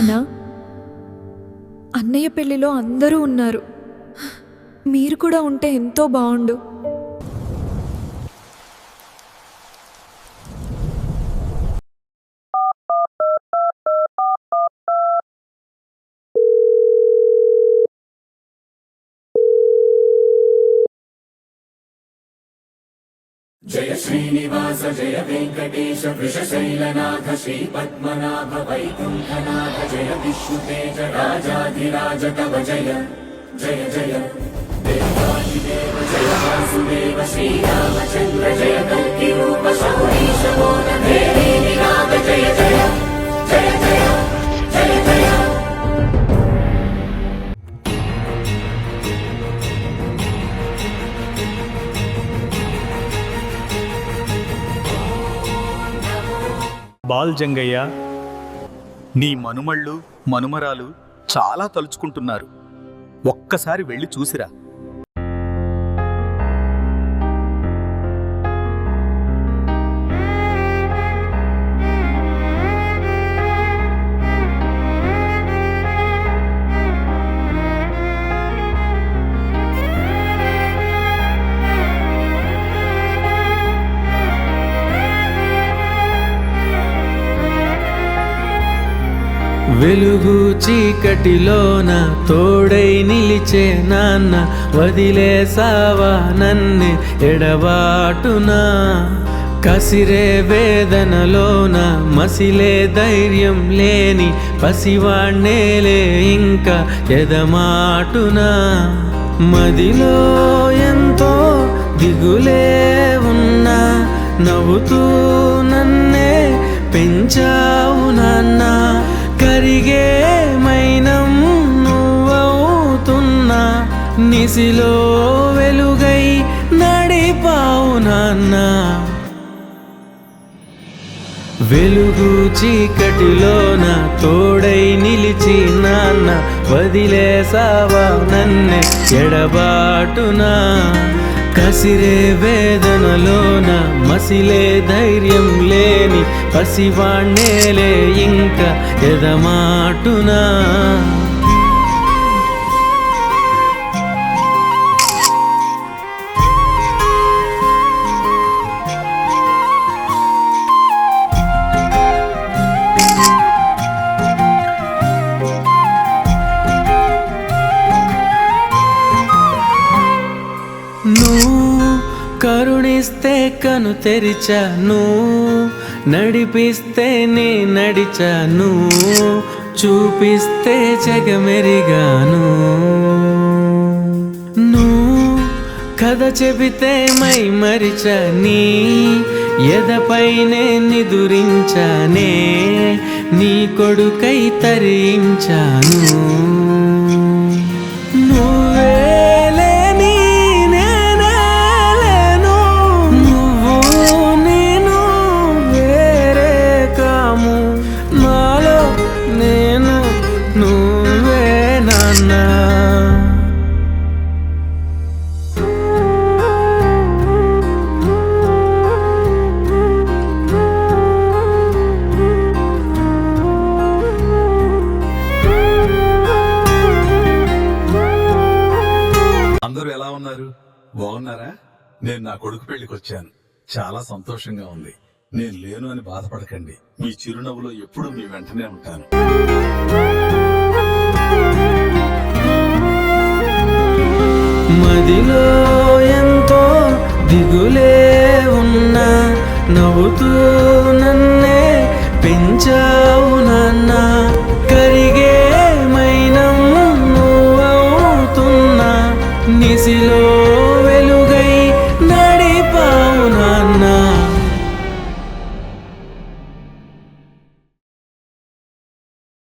అన్నా, అన్నయ్య పెళ్లిలో అందరూ ఉన్నారు. మీరు కూడా ఉంటే ఎంతో బాగుండు. జయ శ్రీనివాస జయ వెంకటేశ వృషశైలనాథ శ్రీ పద్మనాభ వైకుంఠనాథ జయ విష్ణుతేజ రాజాధిరాజ తవ జయ జయ జయ దేవాదిదేవ జయ వాసుదేవ శ్రీరామచంద్ర జయ కల్కి రూప శౌరీశ మోద దేవీ నినాద జయ జయ జయ జయ జయ జయ. బాల్ జంగయ్య, నీ మనుమళ్ళు మనుమరాలు చాలా తలుచుకుంటున్నారు. ఒక్కసారి వెళ్ళి చూసిరా. వెలుగు చీకటిలోన తోడై నిలిచే నాన్న, వదిలేసావా నన్నే ఎడబాటునా. కసిరే వేదనలోన మసిలే ధైర్యం లేని పసివాణ్ణేలే ఇంకా ఎదమాటునా. మదిలో ఎంతో దిగులే ఉన్నా, నవ్వుతూ నన్నే పెంచావు నాన్న. కరిగే మైనం నువ్వవుతున్నా, నిసిలో వెలుగై నడిపావు నాన్న. వెలుగు చీకటిలోన తోడై నిలిచి నాన్న, వదిలేసావా నన్నే ఎడబాటునా. కసిరే వేదనలోన మసిలే ధైర్యం లేని పసివాణ్ణేలే ఇంకా ఎదమాటునా. కరుణిస్తే కను తెరిచాను, నడిపిస్తే నే నడిచాను, చూపిస్తే జగమెరిగాను. నువ్వు కథ చెబితే మై మరిచని, ఎదపైనే నిదురించానే, నీ కొడుకై తరించాను. అందరూ ఎలా ఉన్నారు? బాగున్నారా? నేను నా కొడుకు పెళ్లికి వచ్చాను. చాలా సంతోషంగా ఉంది. నేను లేను అని బాధపడకండి. మీ చిరునవ్వులో ఎప్పుడూ మీ వెంటనే ఉంటాను. మదిలో ఎంతో దిగులే ఉన్నా, నవ్వుతూ